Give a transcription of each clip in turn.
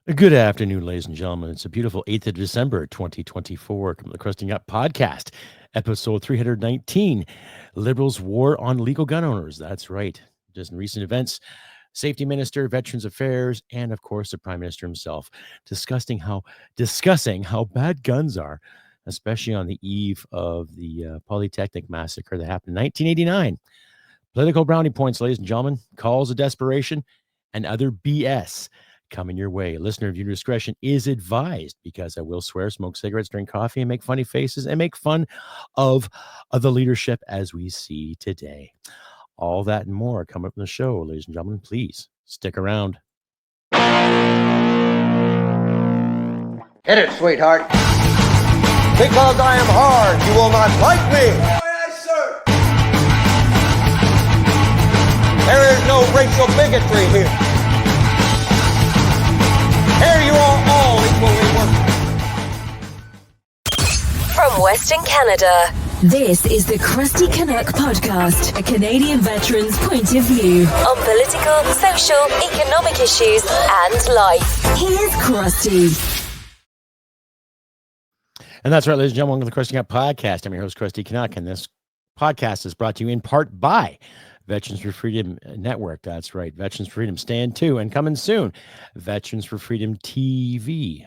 Good afternoon, ladies and gentlemen. It's a beautiful 8th of December, 2024. Come to the Crusty Up podcast, episode 319, Liberals' War on Legal Gun Owners. That's right. Just in recent events, Safety Minister, Veterans Affairs, and of course, the Prime Minister himself discussing how bad guns are, especially on the eve of the Polytechnic massacre that happened in 1989. Political brownie points, ladies and gentlemen, calls of desperation, and other BS coming your way. Listener of your discretion is advised because I will swear, smoke cigarettes, drink coffee, and make funny faces and make fun of the leadership as we see today. All that and more coming up in the show, ladies and gentlemen. Please stick around. Hit it, sweetheart. Because I am hard, you will not like me. Yes, sir. There is no racial bigotry here. Here you are all equally worthless. From Western Canada, this is the Crusty Canuck podcast, a Canadian veteran's point of view on political, social, economic issues and life. Here's Crusty. And that's right, ladies and gentlemen, welcome to the Crusty Up podcast. I'm your host, Crusty Canuck, and this podcast is brought to you in part by Veterans for Freedom Network. That's right, Veterans for Freedom Stand 2, and coming soon, Veterans for Freedom TV.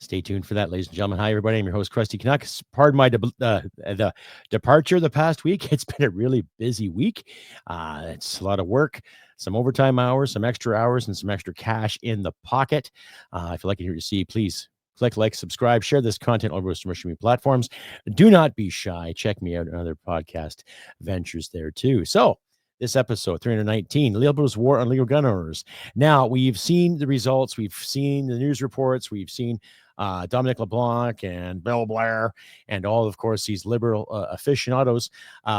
Stay tuned for that, ladies and gentlemen. Hi, everybody. I'm your host, Crusty Canuck. Pardon my the departure the past week. It's been a really busy week. It's a lot of work, some overtime hours, some extra hours, and some extra cash in the pocket. If you'd like to hear to see, please click like, subscribe, share this content over with social media platforms. Do not be shy. Check me out on other podcast ventures there too. So this episode 319, Liberals' War on Legal Gun Owners. Now, we've seen the results. We've seen the news reports. We've seen Dominic LeBlanc and Bill Blair and all, of course, these liberal aficionados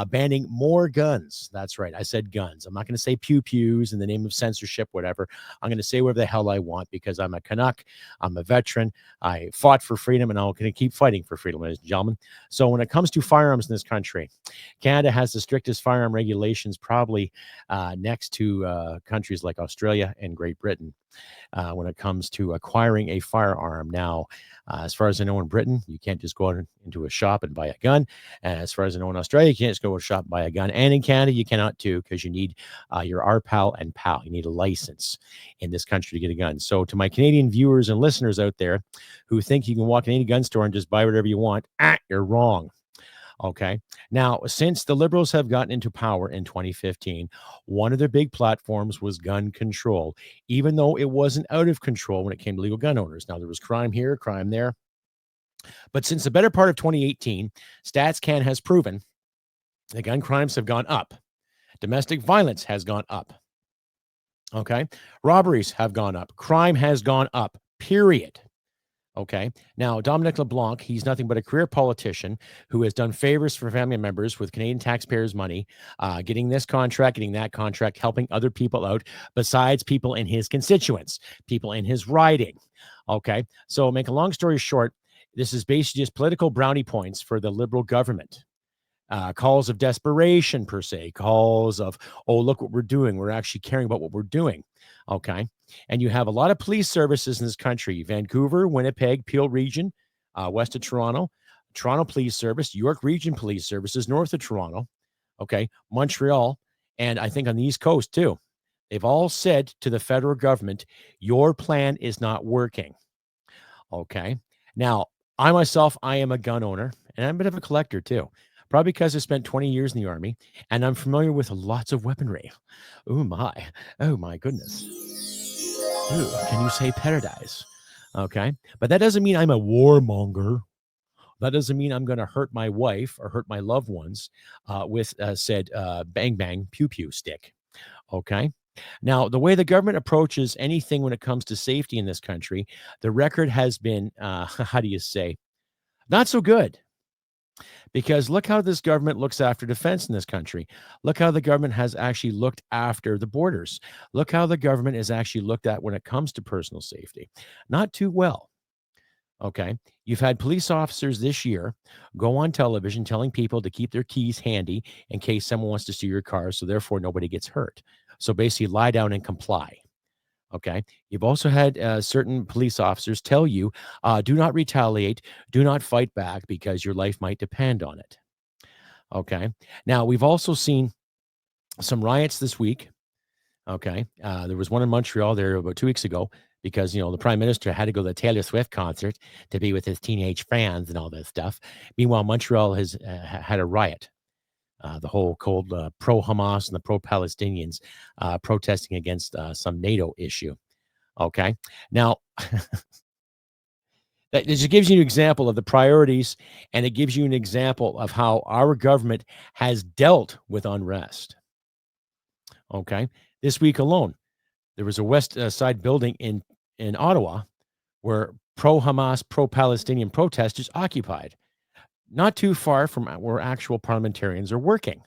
banning more guns. That's right. I said guns. I'm not going to say pew-pews in the name of censorship, whatever. I'm going to say whatever the hell I want because I'm a Canuck. I'm a veteran. I fought for freedom, and I'm going to keep fighting for freedom, ladies and gentlemen. So when it comes to firearms in this country, Canada has the strictest firearm regulations, probably next to countries like Australia and Great Britain. When it comes to acquiring a firearm. Now, as far as I know in Britain, you can't just go out into a shop and buy a gun. And as far as I know in Australia, you can't just go to a shop and buy a gun. And in Canada, you cannot too, because you need your RPAL and PAL. You need a license in this country to get a gun. So to my Canadian viewers and listeners out there who think you can walk in any gun store and just buy whatever you want, you're wrong. Okay. Now, since the Liberals have gotten into power in 2015, one of their big platforms was gun control, even though it wasn't out of control when it came to legal gun owners. Now, there was crime here, crime there. But since the better part of 2018, StatsCan has proven that gun crimes have gone up. Domestic violence has gone up. Okay. Robberies have gone up. Crime has gone up, period. Okay. Now, Dominic LeBlanc, he's nothing but a career politician who has done favors for family members with Canadian taxpayers' money, getting this contract, getting that contract, helping other people out besides people in his constituents, people in his riding. Okay. So make a long story short, this is basically just political brownie points for the Liberal government. Calls of desperation, per se, calls of, oh, look what we're doing. We're actually caring about what we're doing. Okay. And you have a lot of police services in this country: Vancouver, Winnipeg, Peel Region, west of Toronto, Toronto Police Service, York Region Police Services, north of Toronto. Okay. Montreal. And I think on the East Coast too. They've all said to the federal government, your plan is not working. Okay. Now, I myself, I am a gun owner and I'm a bit of a collector too. Probably because I spent 20 years in the Army and I'm familiar with lots of weaponry. Oh my goodness. Ooh, can you say paradise? Okay. But that doesn't mean I'm a warmonger. That doesn't mean I'm going to hurt my wife or hurt my loved ones with said bang bang pew pew stick. Okay. Now, the way the government approaches anything when it comes to safety in this country, the record has been, how do you say, not so good. Because look how this government looks after defense in this country. Look how the government has actually looked after the borders. Look how the government is actually looked at when it comes to personal safety. Not too well. Okay. You've had police officers this year go on television telling people to keep their keys handy in case someone wants to steal your car. So therefore nobody gets hurt. So basically lie down and comply. Okay. You've also had certain police officers tell you, do not retaliate, do not fight back because your life might depend on it. Okay. Now, we've also seen some riots this week. Okay. There was one in Montreal there about 2 weeks ago because, the prime minister had to go to the Taylor Swift concert to be with his teenage fans and all this stuff. Meanwhile, Montreal has had a riot. The whole called pro-Hamas and the pro-Palestinians protesting against some NATO issue. Okay. Now, that just gives you an example of the priorities, and it gives you an example of how our government has dealt with unrest. Okay. This week alone, there was a West Side building in Ottawa where pro-Hamas, pro-Palestinian protesters occupied, not too far from where actual parliamentarians are working.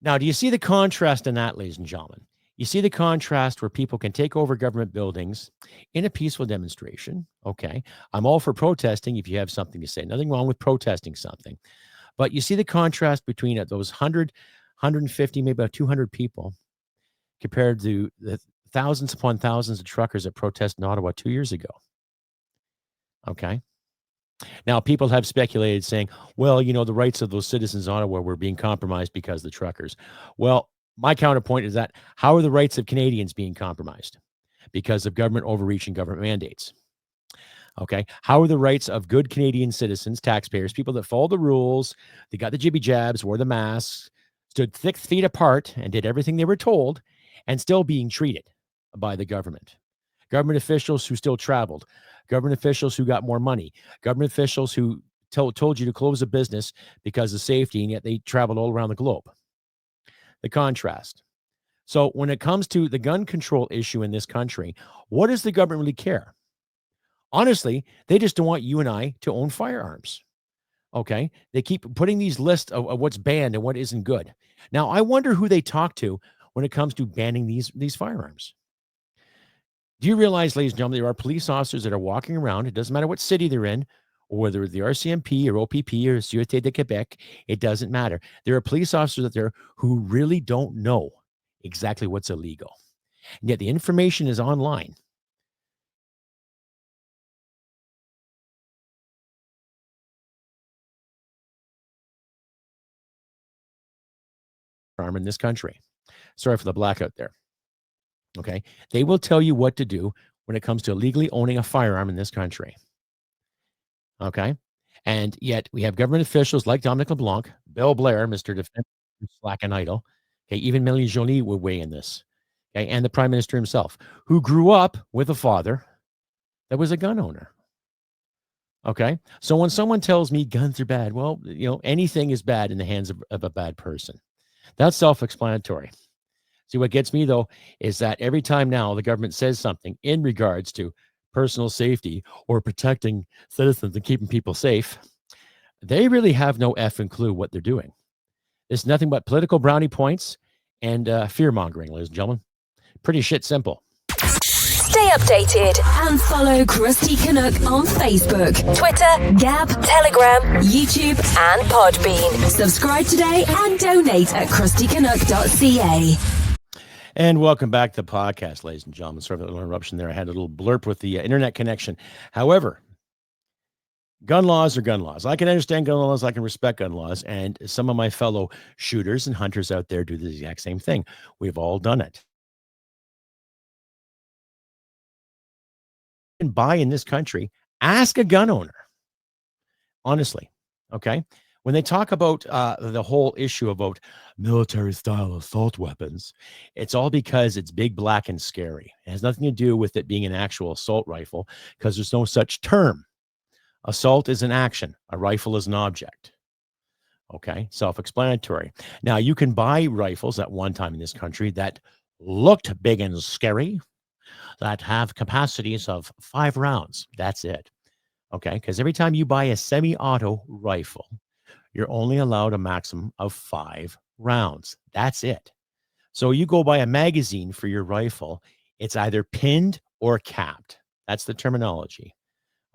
Now, do you see the contrast in that, ladies and gentlemen? You see the contrast where people can take over government buildings in a peaceful demonstration. Okay. I'm all for protesting if you have something to say. Nothing wrong with protesting something. But you see the contrast between those 100, 150, maybe about 200 people compared to the thousands upon thousands of truckers that protested in Ottawa 2 years ago. Okay. Now, people have speculated saying, well, the rights of those citizens in Ottawa were being compromised because of the truckers. Well, my counterpoint is that how are the rights of Canadians being compromised? Because of government overreach and government mandates. Okay. How are the rights of good Canadian citizens, taxpayers, people that follow the rules, they got the jibby jabs, wore the masks, stood 6 feet apart and did everything they were told and still being treated by the government? Government officials who still traveled, government officials who got more money, government officials who told you to close a business because of safety, and yet they traveled all around the globe. The contrast. So when it comes to the gun control issue in this country, what does the government really care? Honestly, they just don't want you and I to own firearms. Okay. They keep putting these lists of what's banned and what isn't good. Now, I wonder who they talk to when it comes to banning these firearms. Do you realize, ladies and gentlemen, there are police officers that are walking around? It doesn't matter what city they're in, or whether it's the RCMP or OPP or Sûreté de Québec. It doesn't matter. There are police officers out there who really don't know exactly what's illegal. And yet the information is online. Arm in this country. Sorry for the blackout there. Okay. They will tell you what to do when it comes to illegally owning a firearm in this country. Okay. And yet we have government officials like Dominic LeBlanc, Bill Blair, Mr. Defense, Slack and Idle. Okay. Even Melanie Joly would weigh in this. Okay. And the prime minister himself, who grew up with a father that was a gun owner. Okay. So when someone tells me guns are bad, well, anything is bad in the hands of a bad person. That's self-explanatory. See, what gets me, though, is that every time now the government says something in regards to personal safety or protecting citizens and keeping people safe, they really have no effing clue what they're doing. It's nothing but political brownie points and fear-mongering, ladies and gentlemen. Pretty shit simple. Stay updated and follow Crusty Canuck on Facebook, Twitter, Gab, Telegram, YouTube, and Podbean. Subscribe today and donate at crustycanuck.ca. And welcome back to the podcast, ladies and gentlemen. Sorry for the little interruption there. I had a little blurb with the internet connection. However, gun laws are gun laws. I can understand gun laws. I can respect gun laws. And some of my fellow shooters and hunters out there do the exact same thing. We've all done it. Can buy in this country, ask a gun owner. Honestly, okay? When they talk about the whole issue about military-style assault weapons, it's all because it's big, black, and scary. It has nothing to do with it being an actual assault rifle because there's no such term. Assault is an action. A rifle is an object. Okay? Self-explanatory. Now, you can buy rifles at one time in this country that looked big and scary, that have capacities of 5 rounds. That's it. Okay? Because every time you buy a semi-auto rifle, you're only allowed a maximum of 5 rounds. That's it. So you go buy a magazine for your rifle, it's either pinned or capped. That's the terminology.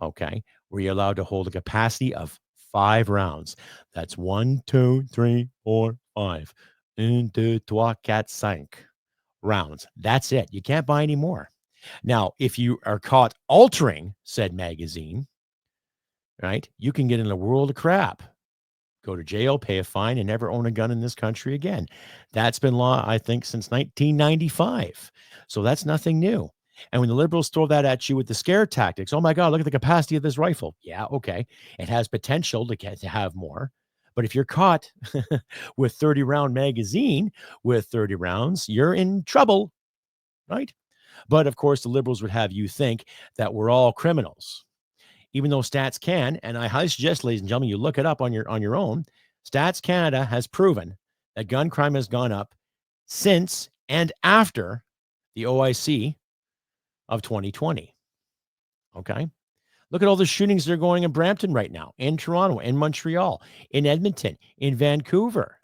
Okay? Where you're allowed to hold a capacity of 5 rounds. That's 1, 2, 3, 4, 5. 1, 2, 3, 4, 5. rounds. That's it. You can't buy any more. Now, if you are caught altering said magazine, right, you can get in a world of crap. Go to jail, pay a fine, and never own a gun in this country again. That's been law, I think, since 1995. So that's nothing new. And when the liberals throw that at you with the scare tactics, oh my God, look at the capacity of this rifle. Yeah, okay. It has potential to have more. But if you're caught with 30 round magazine with 30 rounds, you're in trouble, right? But of course, the liberals would have you think that we're all criminals, even though Stats Can, and I highly suggest, ladies and gentlemen, you look it up on your own. Stats Canada has proven that gun crime has gone up since and after the OIC of 2020. Okay. Look at all the shootings that are going in Brampton right now, in Toronto, in Montreal, in Edmonton, in Vancouver,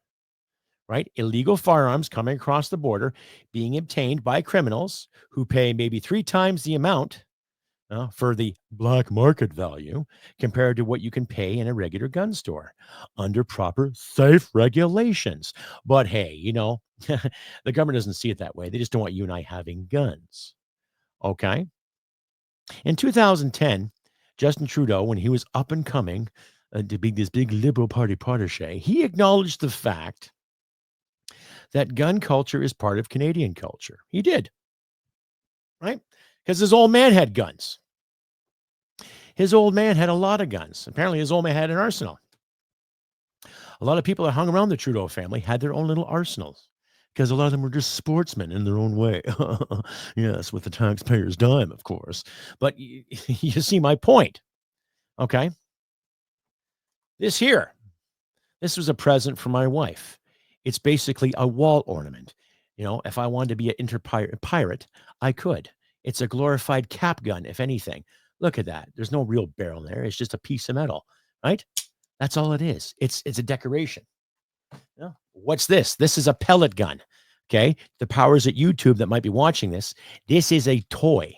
right? Illegal firearms coming across the border, being obtained by criminals who pay maybe 3 times the amount for the black market value compared to what you can pay in a regular gun store under proper safe regulations. But hey, the government doesn't see it that way. They just don't want you and I having guns. Okay. In 2010, Justin Trudeau, when he was up and coming to be this big Liberal Party protege, he acknowledged the fact that gun culture is part of Canadian culture. He did, right? Because his old man had guns. His old man had a lot of guns. Apparently, his old man had an arsenal. A lot of people that hung around the Trudeau family had their own little arsenals because a lot of them were just sportsmen in their own way. Yes, with the taxpayers' dime, of course. But you see my point, okay? This was a present for my wife. It's basically a wall ornament. If I wanted to be an pirate, I could. It's a glorified cap gun, if anything. Look at that. There's no real barrel there. It's just a piece of metal, right? That's all it is. It's a decoration. What's this? This is a pellet gun. Okay. The powers at YouTube that might be watching this is a toy.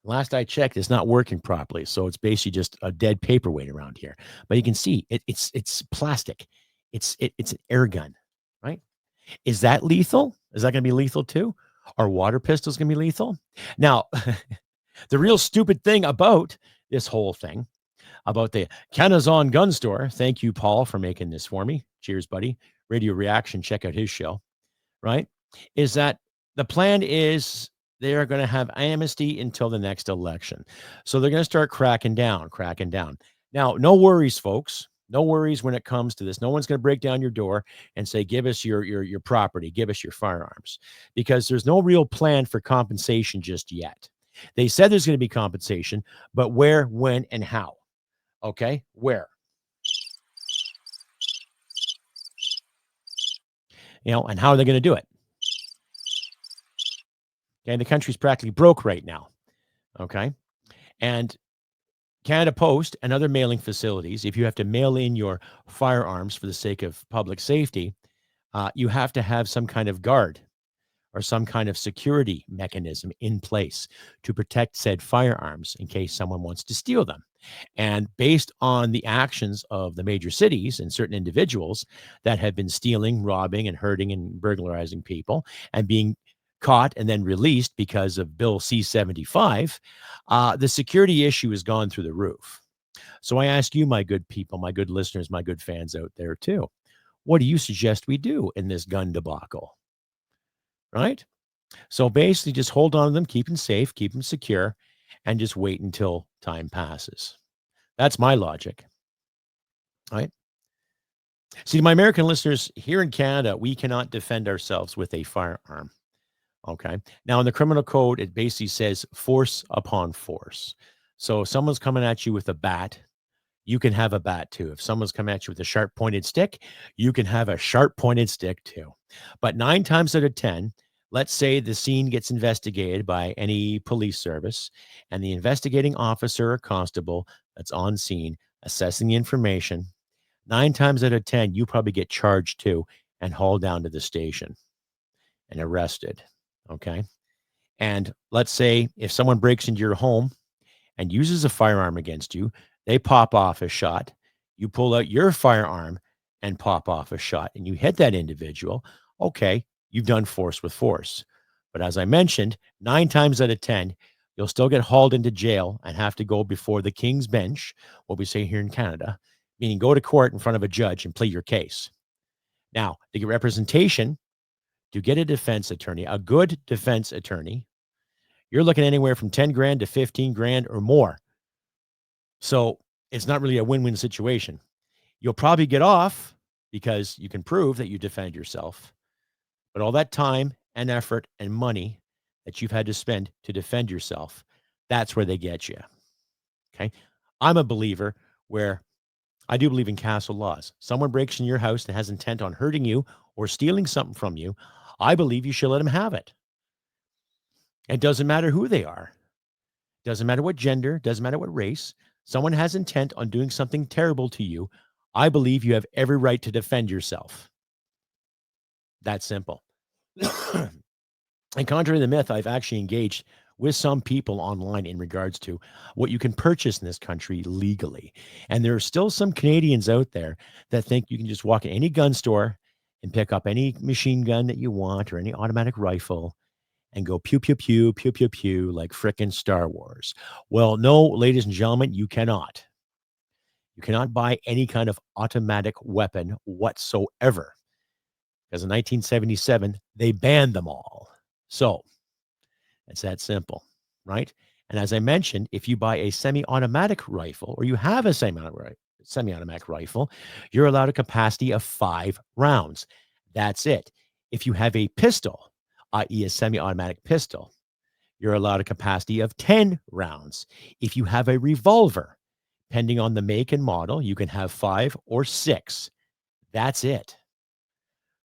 Last I checked, it's not working properly. So it's basically just a dead paperweight around here. But you can see it's plastic. It's an air gun, right? Is that lethal? Is that going to be lethal too? Are water pistols going to be lethal? Now, the real stupid thing about this whole thing, about the Canazon gun store, thank you, Paul, for making this for me. Cheers, buddy. Radio Reaction, check out his show, right? Is that the plan is they are going to have amnesty until the next election. So they're going to start cracking down. Now, no worries, folks. No worries when it comes to this. No one's going to break down your door and say, give us your property, give us your firearms, because there's no real plan for compensation just yet. They said there's going to be compensation, but where, when, and how? Okay, where? And how are they going to do it? Okay, the country's practically broke right now. Okay, and Canada Post and other mailing facilities, if you have to mail in your firearms for the sake of public safety, you have to have some kind of guard or some kind of security mechanism in place to protect said firearms in case someone wants to steal them. And based on the actions of the major cities and certain individuals that have been stealing, robbing, and hurting and burglarizing people and being caught and then released because of Bill C-75, the security issue has gone through the roof. So I ask you, my good people, my good listeners, my good fans out there too, what do you suggest we do in this gun debacle? Right? So basically just hold on to them, keep them safe, keep them secure, and just wait until time passes. That's my logic. Right? See, my American listeners, here in Canada, we cannot defend ourselves with a firearm. Okay. Now, in the criminal code, it basically says force upon force. So if someone's coming at you with a bat, you can have a bat too. If someone's coming at you with a sharp pointed stick, you can have a sharp pointed stick too. But 9 times out of 10, let's say the scene gets investigated by any police service, and the investigating officer or constable that's on scene assessing the information, 9 times out of 10, you probably get charged too and hauled down to the station and arrested. Okay. And let's say if someone breaks into your home and uses a firearm against you, they pop off a shot, you pull out your firearm and pop off a shot and you hit that individual. Okay. You've done force with force. But as I mentioned, 9 times out of 10, you'll still get hauled into jail and have to go before the King's Bench, what we say here in Canada, meaning go to court in front of a judge and plead your case. Now, to get representation, to get a defense attorney, a good defense attorney, you're looking anywhere from 10 grand to 15 grand or more. So it's not really a win-win situation. You'll probably get off because you can prove that you defend yourself. But all that time and effort and money that you've had to spend to defend yourself, that's where they get you. Okay. I'm a believer where I do believe in castle laws. Someone breaks in your house that has intent on hurting you or stealing something from you. I believe you should let them have it. It doesn't matter who they are. Doesn't matter what gender, doesn't matter what race. Someone has intent on doing something terrible to you. I believe you have every right to defend yourself. That's simple. And contrary to the myth, I've actually engaged with some people online in regards to what you can purchase in this country legally. And there are still some Canadians out there that think you can just walk in any gun store and pick up any machine gun that you want or any automatic rifle and go pew, pew, pew, pew, pew, pew, like frickin' Star Wars. Well, no, ladies and gentlemen, you cannot. You cannot buy any kind of automatic weapon whatsoever. Because in 1977, they banned them all. So it's that simple, right? And as I mentioned, if you buy a semi-automatic rifle or you have a semi-automatic rifle, you're allowed a capacity of 5 rounds. That's it. If you have a pistol, i.e. a semi-automatic pistol, you're allowed a capacity of 10 rounds. If you have a revolver, depending on the make and model, you can have 5 or 6. That's it,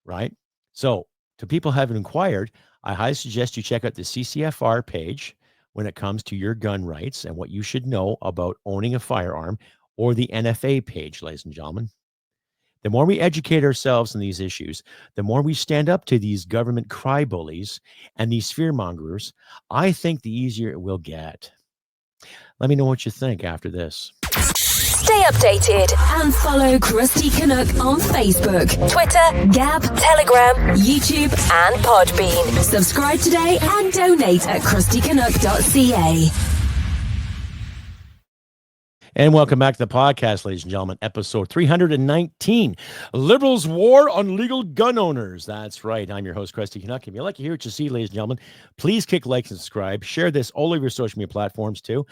right? So to people who haven't inquired, I highly suggest you check out the CCFR page when it comes to your gun rights and what you should know about owning a firearm, or the NFA page, ladies and gentlemen. The more we educate ourselves on these issues, the more we stand up to these government cry bullies and these fearmongers, I think the easier it will get. Let me know what you think after this. Stay updated and follow Crusty Canuck on Facebook, Twitter, Gab, Telegram, YouTube, and Podbean. Subscribe today and donate at crustycanuck.ca. And welcome back to the podcast, ladies and gentlemen, episode 319, Liberals' War on Legal Gun Owners. That's right. I'm your host, Crusty Canuck. If you like to hear what you see, ladies and gentlemen, please click like and subscribe. Share this all over your social media platforms, too.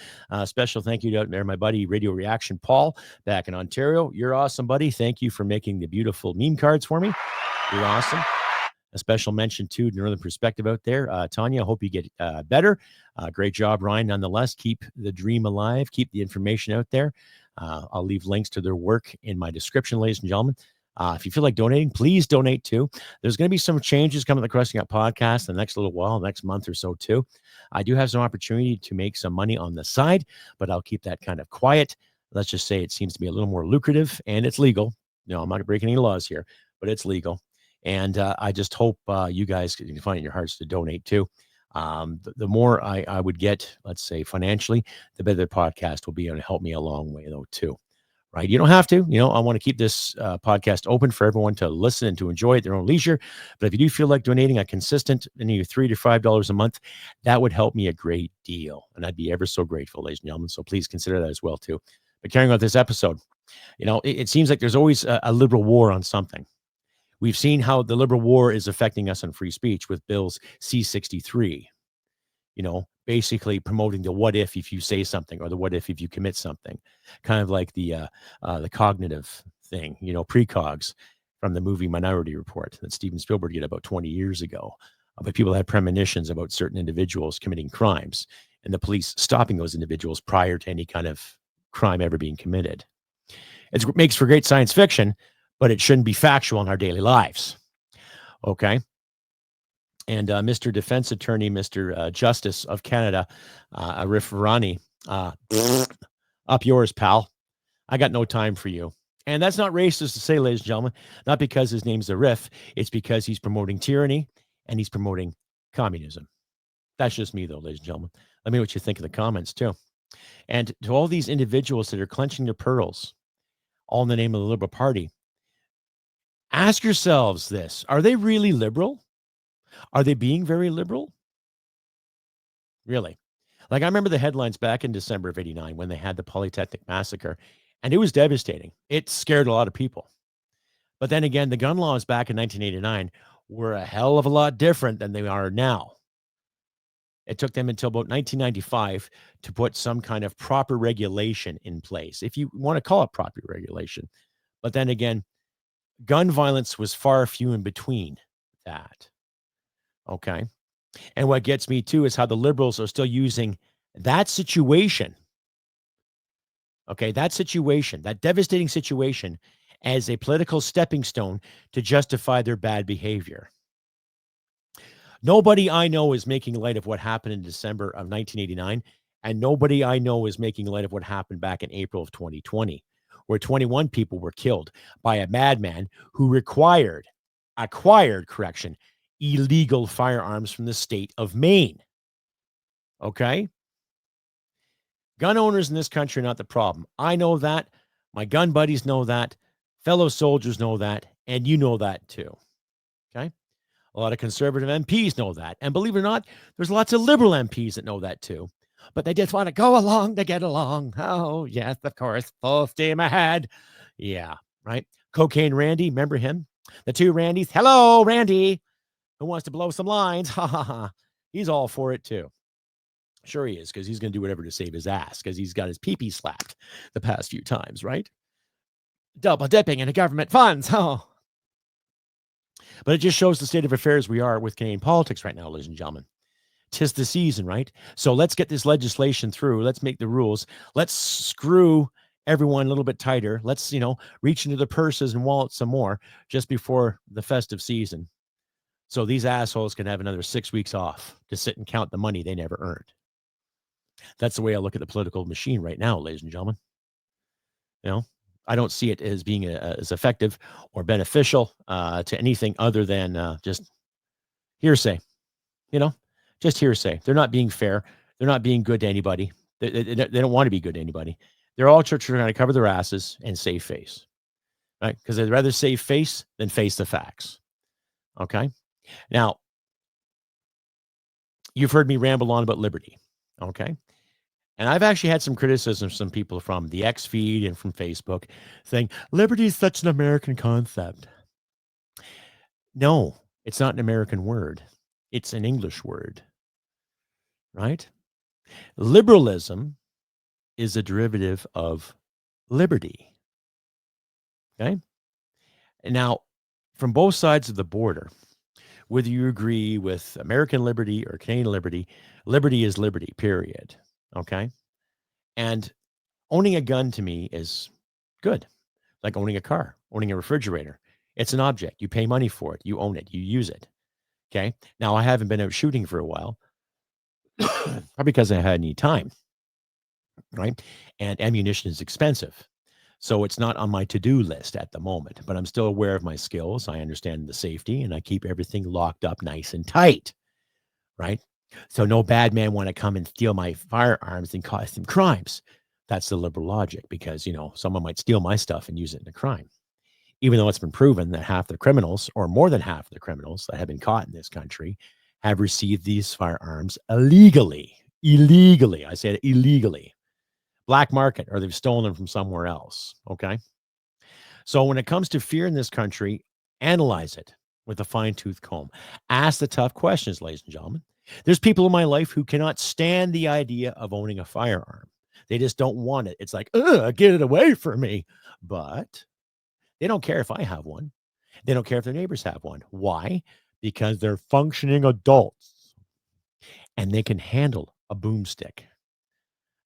Special thank you to out there, my buddy, Radio Reaction Paul, back in Ontario. You're awesome, buddy. Thank you for making the beautiful meme cards for me. You're awesome. A special mention to Northern Perspective out there. Tanya, I hope you get better. Great job, Ryan. Nonetheless, keep the dream alive. Keep the information out there. I'll leave links to their work in my description, ladies and gentlemen. If you feel like donating, please donate too. There's going to be some changes coming to the Crusty Up podcast the next little while, next month or so too. I do have some opportunity to make some money on the side, but I'll keep that kind of quiet. Let's just say it seems to be a little more lucrative and it's legal. No, I'm not breaking any laws here, but it's legal. And I just hope you guys can find it in your hearts to donate too. The more I would get, let's say financially, the better the podcast will be able to help me a long way though too. Right? You don't have to, I want to keep this podcast open for everyone to listen and to enjoy at their own leisure. But if you do feel like donating a consistent, $3 to $5 a month, that would help me a great deal. And I'd be ever so grateful, ladies and gentlemen. So please consider that as well too. But carrying on with this episode, it seems like there's always a liberal war on something. We've seen how the liberal war is affecting us on free speech with bills C-63, basically promoting the what if you say something, or the what if you commit something, kind of like the cognitive thing, precogs from the movie Minority Report that Steven Spielberg did about 20 years ago. But people had premonitions about certain individuals committing crimes and the police stopping those individuals prior to any kind of crime ever being committed. It makes for great science fiction, but it shouldn't be factual in our daily lives. Okay. And Mr. Defense Attorney, Mr. Justice of Canada, Arif Rani, up yours, pal. I got no time for you. And that's not racist to say, ladies and gentlemen, not because his name's Arif. It's because he's promoting tyranny and he's promoting communism. That's just me, though, ladies and gentlemen. Let me know what you think in the comments, too. And to all these individuals that are clenching their pearls, all in the name of the Liberal Party, ask yourselves this. Are they really liberal? Are they being very liberal? really. Like I remember the headlines back in December of 89 when they had the Polytechnic massacre, and it was devastating. It scared a lot of people. But then again, the gun laws back in 1989 were a hell of a lot different than they are now. It took them until about 1995 to put some kind of proper regulation in place, if you want to call it proper regulation. But then again, gun violence was far few in between that. Okay. And what gets me too is how the liberals are still using that situation. Okay. That situation, that devastating situation, as a political stepping stone to justify their bad behavior. Nobody I know is making light of what happened in December of 1989, and nobody I know is making light of what happened back in April of 2020, where 21 people were killed by a madman who acquired illegal firearms from the state of Maine. Okay? Gun owners in this country are not the problem. I know that. My gun buddies know that. Fellow soldiers know that. And you know that too. Okay? A lot of conservative MPs know that. And believe it or not, there's lots of liberal MPs that know that too. But they just want to go along to get along. Oh, yes, of course. Full steam ahead. Yeah, right? Cocaine Randy, remember him? The two Randys. Hello, Randy. Who wants to blow some lines? Ha, ha, ha. He's all for it too. Sure he is, because he's going to do whatever to save his ass, because he's got his pee-pee slapped the past few times, right? Double dipping into government funds. Oh. But it just shows the state of affairs we are with Canadian politics right now, ladies and gentlemen. 'Tis the season, right? So let's get this legislation through. Let's make the rules. Let's screw everyone a little bit tighter. Let's, reach into the purses and wallets some more just before the festive season. So these assholes can have another 6 weeks off to sit and count the money they never earned. That's the way I look at the political machine right now, ladies and gentlemen. I don't see it as being as effective or beneficial to anything other than just hearsay. Just hearsay. They're not being fair. They're not being good to anybody. They don't want to be good to anybody. They're all trying to cover their asses and save face, right? Because they'd rather save face than face the facts. Okay. Now, you've heard me ramble on about liberty. Okay. And I've actually had some criticism from some people from the X feed and from Facebook saying liberty is such an American concept. No, it's not an American word. It's an English word, right? Liberalism is a derivative of liberty. Okay. And now, from both sides of the border, whether you agree with American liberty or Canadian liberty, liberty is liberty, period. Okay. And owning a gun to me is good. Like owning a car, owning a refrigerator. It's an object. You pay money for it. You own it. You use it. Okay. Now, I haven't been out shooting for a while, probably because I had any time. Right. And ammunition is expensive. So it's not on my to-do list at the moment, but I'm still aware of my skills. I understand the safety and I keep everything locked up nice and tight. Right. So no bad man want to come and steal my firearms and cause some crimes. That's the liberal logic, because, someone might steal my stuff and use it in a crime. Even though it's been proven that half the criminals, or more than half of the criminals that have been caught in this country, have received these firearms illegally. Illegally. I said illegally. Black market, or they've stolen them from somewhere else. Okay. So when it comes to fear in this country, analyze it with a fine-tooth comb. Ask the tough questions, ladies and gentlemen. There's people in my life who cannot stand the idea of owning a firearm. They just don't want it. It's like, get it away from me. But they don't care if I have one. They don't care if their neighbors have one. Why? Because they're functioning adults and they can handle a boomstick.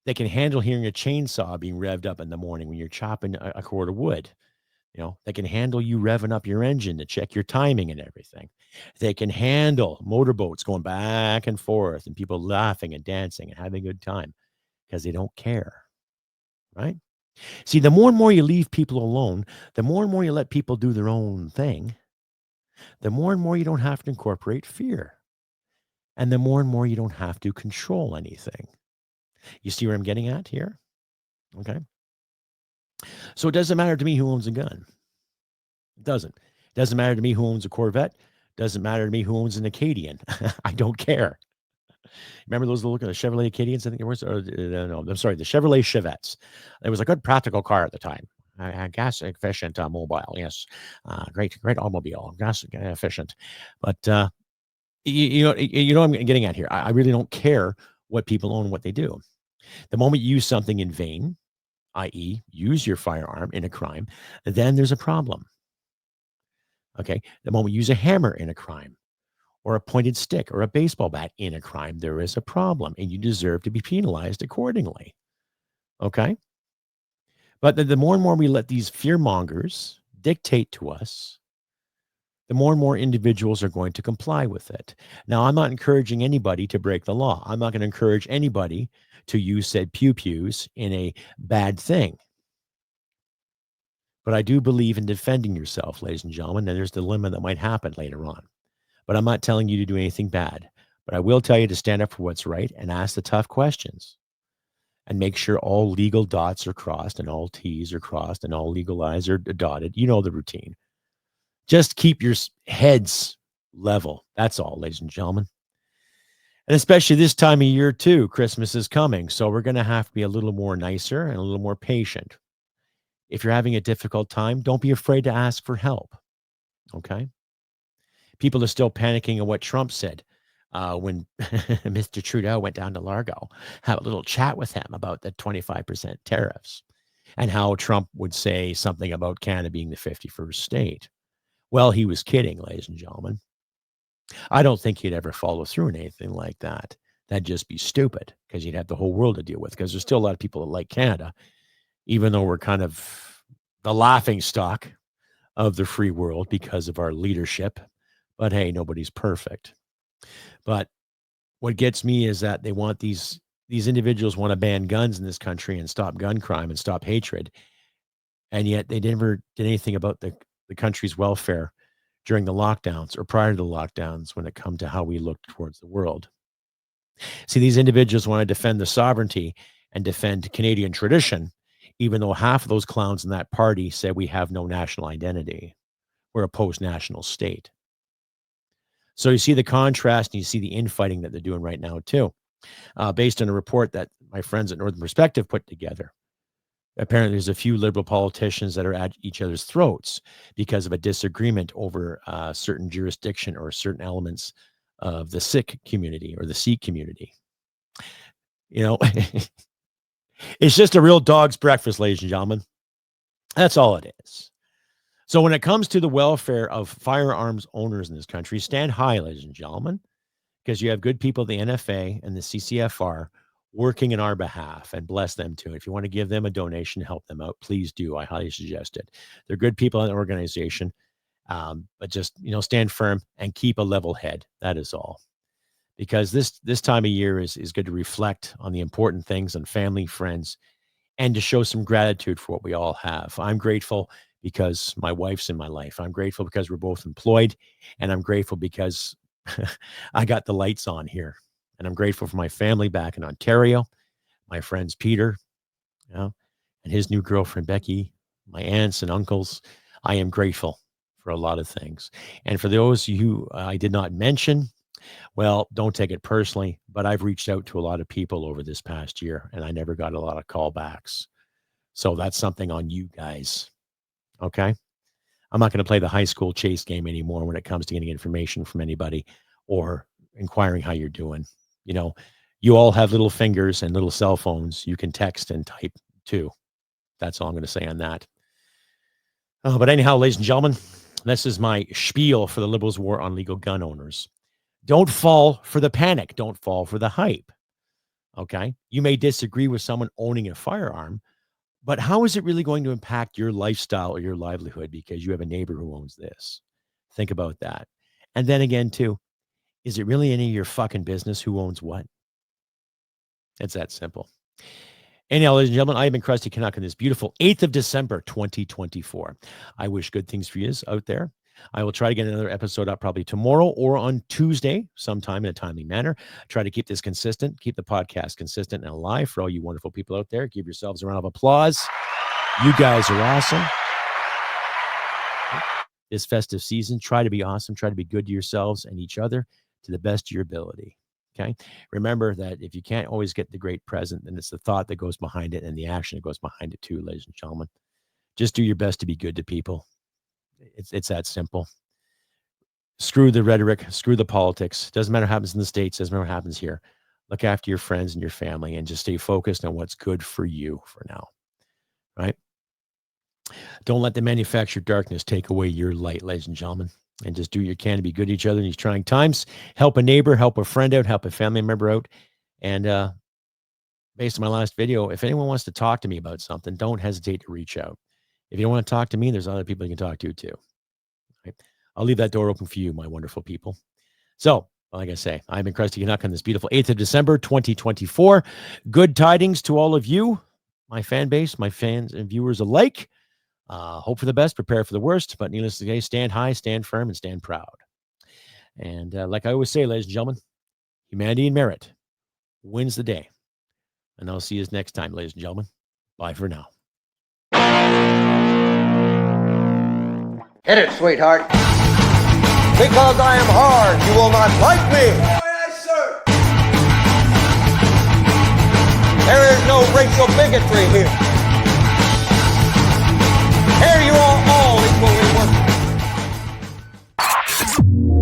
They can handle hearing a chainsaw being revved up in the morning when you're chopping a cord of wood. They can handle you revving up your engine to check your timing and everything. They can handle motorboats going back and forth and people laughing and dancing and having a good time because they don't care, right? See, the more and more you leave people alone, the more and more you let people do their own thing, the more and more you don't have to incorporate fear. And the more and more you don't have to control anything. You see where I'm getting at here? Okay. So it doesn't matter to me who owns a gun. It doesn't. It doesn't matter to me who owns a Corvette. It doesn't matter to me who owns an Acadian. I don't care. Remember those little Chevrolet Acadians? I think it was. Or, no, I'm sorry, the Chevrolet Chevettes. It was a good practical car at the time. Gas efficient mobile. Yes, great automobile. Gas efficient, but you know what I'm getting at here. I really don't care what people own, what they do. The moment you use something in vain, i.e., use your firearm in a crime, then there's a problem. Okay. The moment you use a hammer in a crime, or a pointed stick or a baseball bat in a crime, there is a problem and you deserve to be penalized accordingly. Okay. But the more and more we let these fear mongers dictate to us, the more and more individuals are going to comply with it. Now, I'm not encouraging anybody to break the law. I'm not going to encourage anybody to use said pew-pews in a bad thing. But I do believe in defending yourself, ladies and gentlemen, and there's the dilemma that might happen later on. But I'm not telling you to do anything bad. But I will tell you to stand up for what's right and ask the tough questions and make sure all legal dots are crossed and all T's are crossed and all legal I's are dotted. You know the routine. Just keep your heads level. That's all, ladies and gentlemen. And especially this time of year, too, Christmas is coming. So we're going to have to be a little more nicer and a little more patient. If you're having a difficult time, don't be afraid to ask for help. Okay? People are still panicking at what Trump said when Mr. Trudeau went down to Largo, have a little chat with him about the 25% tariffs and how Trump would say something about Canada being the 51st state. Well, he was kidding, ladies and gentlemen. I don't think he'd ever follow through on anything like that. That'd just be stupid because you'd have the whole world to deal with, because there's still a lot of people that like Canada, even though we're kind of the laughing stock of the free world because of our leadership. But hey, nobody's perfect. But what gets me is that they want these individuals want to ban guns in this country and stop gun crime and stop hatred. And yet they never did anything about the country's welfare during the lockdowns or prior to the lockdowns when it comes to how we look towards the world. See, these individuals want to defend the sovereignty and defend Canadian tradition, even though half of those clowns in that party said we have no national identity. We're a post-national state. So you see the contrast and you see the infighting that they're doing right now, too, based on a report that my friends at Northern Perspective put together. Apparently, there's a few liberal politicians that are at each other's throats because of a disagreement over certain jurisdiction or certain elements of the Sikh community or the Sikh community. You know, it's just a real dog's breakfast, ladies and gentlemen. That's all it is. So when it comes to the welfare of firearms owners in this country, stand high, ladies and gentlemen, because you have good people at the NFA and the CCFR working in our behalf, and bless them too. If you want to give them a donation to help them out, please do. I highly suggest it. They're good people in the organization, but just, stand firm and keep a level head. That is all. Because this time of year is good to reflect on the important things and family, friends, and to show some gratitude for what we all have. I'm grateful because my wife's in my life. I'm grateful because we're both employed, and I'm grateful because I got the lights on here. And I'm grateful for my family back in Ontario, my friends Peter, and his new girlfriend Becky, my aunts and uncles. I am grateful for a lot of things. And for those of you who I did not mention, well, don't take it personally, but I've reached out to a lot of people over this past year, and I never got a lot of callbacks. So that's something on you guys. Okay? I'm not going to play the high school chase game anymore when it comes to getting information from anybody or inquiring how you're doing. You all have little fingers and little cell phones. You can text and type too. That's all I'm going to say on that. But anyhow, ladies and gentlemen, this is my spiel for the Liberals' war on legal gun owners. Don't fall for the panic. Don't fall for the hype. Okay? You may disagree with someone owning a firearm, but how is it really going to impact your lifestyle or your livelihood because you have a neighbor who owns this? Think about that. And then again, too, is it really any of your fucking business who owns what? It's that simple. Anyhow, ladies and gentlemen, I have been Crusty Canuck on this beautiful 8th of December, 2024. I wish good things for you out there. I will try to get another episode up probably tomorrow or on Tuesday, sometime in a timely manner. Try to keep this consistent, keep the podcast consistent and alive for all you wonderful people out there. Give yourselves a round of applause. You guys are awesome. This festive season, try to be awesome. Try to be good to yourselves and each other to the best of your ability. Okay. Remember that if you can't always get the great present, then it's the thought that goes behind it and the action that goes behind it too, ladies and gentlemen. Just do your best to be good to people. It's that simple. Screw the rhetoric, screw the politics. Doesn't matter what happens in the States, doesn't matter what happens here. Look after your friends and your family and just stay focused on what's good for you for now. Right? Don't let the manufactured darkness take away your light, ladies and gentlemen. And just do what you can to be good to each other in these trying times. Help a neighbor, help a friend out, help a family member out. And based on my last video, if anyone wants to talk to me about something, don't hesitate to reach out. If you don't want to talk to me, there's other people you can talk to too. Right? I'll leave that door open for you, my wonderful people. So, like I say, I've been Crusty Canuck on this beautiful 8th of December, 2024. Good tidings to all of you, my fan base, my fans and viewers alike. Hope for the best, prepare for the worst, but needless to say, stand high, stand firm, and stand proud. And like I always say, ladies and gentlemen, humanity and merit wins the day. And I'll see you next time, ladies and gentlemen. Bye for now. Hit it, sweetheart. Because I am hard, you will not like me. Yes, sir. There is no racial bigotry here. Here you are all equally worth.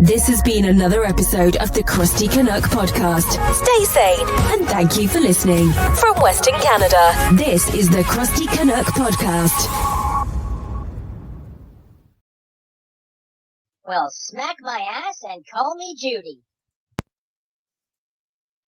This has been another episode of the Crusty Canuck podcast. Stay sane and thank you for listening. From Western Canada, this is the Crusty Canuck podcast. Well, smack my ass and call me Judy.